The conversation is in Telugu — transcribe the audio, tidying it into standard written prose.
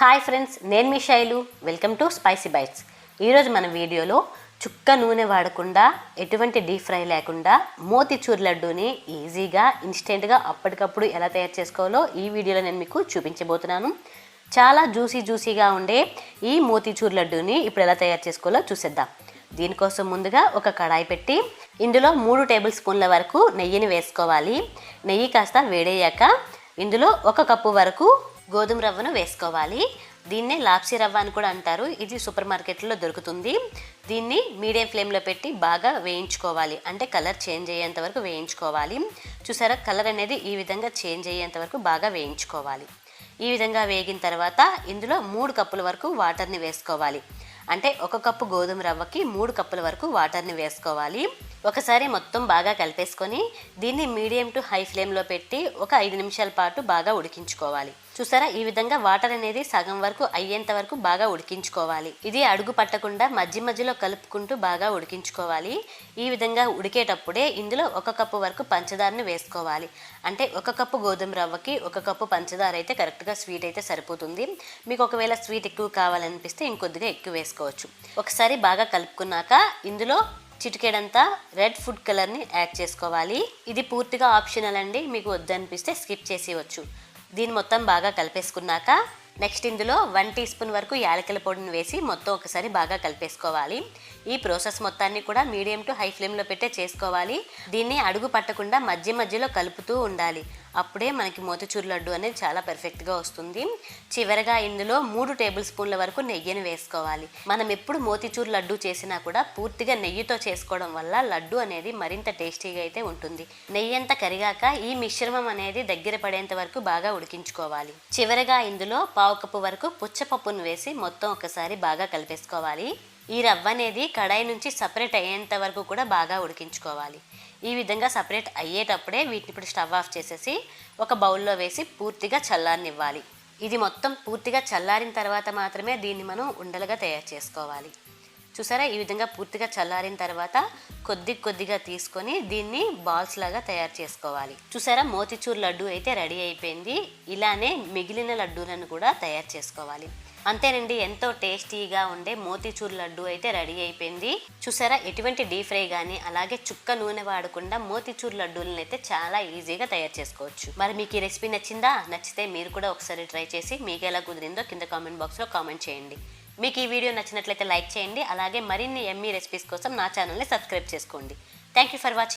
హాయ్ ఫ్రెండ్స్, నేను మీ Shailu. Welcome to spicy bites. ఈరోజు మన వీడియోలో చుక్క నూనె వాడకుండా, ఎటువంటి డీప్ ఫ్రై లేకుండా మోతిచూర్ లడ్డూని ఈజీగా ఇన్స్టెంట్గా అప్పటికప్పుడు ఎలా తయారు చేసుకోవాలో ఈ వీడియోలో నేను మీకు చూపించబోతున్నాను. చాలా జ్యూసీగా ఉండే ఈ మోతిచూర్ లడ్డూని ఇప్పుడు ఎలా తయారు చేసుకోవాలో చూసేద్దాం. దీనికోసం ముందుగా ఒక కడాయి పెట్టి ఇందులో 3 టేబుల్ స్పూన్ల వరకు నెయ్యిని వేసుకోవాలి. నెయ్యి కాస్త వేడయ్యాక ఇందులో 1 కప్పు వరకు గోధుమ రవ్వను వేసుకోవాలి. దీన్నే లాప్సీ రవ్వ అని కూడా అంటారు. ఇది సూపర్ మార్కెట్లో దొరుకుతుంది. దీన్ని మీడియం ఫ్లేమ్లో పెట్టి బాగా వేయించుకోవాలి. అంటే కలర్ చేంజ్ అయ్యేంత వరకు వేయించుకోవాలి. చూసారా, కలర్ అనేది ఈ విధంగా చేంజ్ అయ్యేంత వరకు బాగా వేయించుకోవాలి. ఈ విధంగా వేగిన తర్వాత ఇందులో 3 కప్పుల వరకు వాటర్ని వేసుకోవాలి. అంటే 1 కప్పు గోధుమ రవ్వకి 3 కప్పుల వరకు వాటర్ని వేసుకోవాలి. ఒకసారి మొత్తం బాగా కలిపేసుకొని దీన్ని మీడియం టు హై ఫ్లేమ్లో పెట్టి ఒక 5 నిమిషాల పాటు బాగా ఉడికించుకోవాలి. చూసారా, ఈ విధంగా వాటర్ అనేది సగం వరకు అయ్యేంత వరకు బాగా ఉడికించుకోవాలి. ఇది అడుగు పట్టకుండా మధ్యలో కలుపుకుంటూ బాగా ఉడికించుకోవాలి. ఈ విధంగా ఉడికేటప్పుడే ఇందులో 1 కప్పు వరకు పంచదారని వేసుకోవాలి. అంటే 1 కప్పు గోధుమ రవ్వకి 1 కప్పు పంచదార అయితే కరెక్ట్గా స్వీట్ అయితే సరిపోతుంది. మీకు ఒకవేళ స్వీట్ ఎక్కువ కావాలనిపిస్తే ఇంకొద్దిగా ఎక్కువ వేసుకోవచ్చు. ఒకసారి బాగా కలుపుకున్నాక ఇందులో చిటికెడంతా రెడ్ ఫుడ్ కలర్ని యాడ్ చేసుకోవాలి. ఇది పూర్తిగా ఆప్షనల్ అండి, మీకు వద్దనిపిస్తే స్కిప్ చేసేయవచ్చు. దీన్ని మొత్తం బాగా కలిపేసుకున్నాక నెక్స్ట్ ఇందులో 1 టీ స్పూన్ వరకు యాలకుల పొడిని వేసి మొత్తం ఒకసారి బాగా కలిపేసుకోవాలి. ఈ ప్రాసెస్ మొత్తాన్ని కూడా మీడియం టు హై ఫ్లేమ్లో పెట్టే చేసుకోవాలి. దీన్ని అడుగు పట్టకుండా మధ్యలో కలుపుతూ ఉండాలి. అప్పుడే మనకి మోతిచూర్ లడ్డు అనేది చాలా పర్ఫెక్ట్గా వస్తుంది. చివరగా ఇందులో 3 టేబుల్ స్పూన్ల వరకు నెయ్యిని వేసుకోవాలి. మనం ఎప్పుడు మోతిచూర్ లడ్డు చేసినా కూడా పూర్తిగా నెయ్యితో చేసుకోవడం వల్ల లడ్డు అనేది మరింత టేస్టీగా అయితే ఉంటుంది. నెయ్యి అంతా కరిగాక ఈ మిశ్రమం అనేది దగ్గర పడేంత వరకు బాగా ఉడికించుకోవాలి. చివరగా ఇందులో 1/2 కప్పు వరకు పుచ్చపప్పును వేసి మొత్తం ఒకసారి బాగా కలిపేసుకోవాలి. ఈ రవ్వ అనేది కడాయి నుంచి సపరేట్ అయ్యేంత వరకు కూడా బాగా ఉడికించుకోవాలి. ఈ విధంగా సపరేట్ అయ్యేటప్పుడే వీటిని ఇప్పుడు స్టవ్ ఆఫ్ చేసేసి ఒక బౌల్లో వేసి పూర్తిగా చల్లారనివ్వాలి. ఇది మొత్తం పూర్తిగా చల్లారిన తర్వాత మాత్రమే దీన్ని మనం ఉండలుగా తయారు చేసుకోవాలి. చూసారా, ఈ విధంగా పూర్తిగా చల్లారిన తర్వాత కొద్దిగా తీసుకొని దీన్ని బాల్స్ లాగా తయారు చేసుకోవాలి. చూసారా, మోతిచూర్ లడ్డు అయితే రెడీ అయిపోయింది. ఇలానే మిగిలిన లడ్డూలను కూడా తయారు చేసుకోవాలి. అంతేనండి, ఎంతో టేస్టీగా ఉండే మోతిచూర్ లడ్డు అయితే రెడీ అయిపోయింది. చూసారా, ఎటువంటి డీప్ ఫ్రై కానీ అలాగే చుక్క నూనె వాడకుండా మోతిచూర్ లడ్డూలను అయితే చాలా ఈజీగా తయారు చేసుకోవచ్చు. మరి మీకు ఈ రెసిపీ నచ్చిందా? నచ్చితే మీరు కూడా ఒకసారి ట్రై చేసి మీకు ఎలా కుదిరిందో కింద కామెంట్ బాక్స్లో కామెంట్ చేయండి. మీకు ఈ వీడియో నచ్చినట్లయితే లైక్ చేయండి. అలాగే మరిన్ని ఎమ్మీ రెసిపీస్ కోసం నా ఛానల్ని సబ్స్క్రైబ్ చేసుకోండి. Thank you for watching.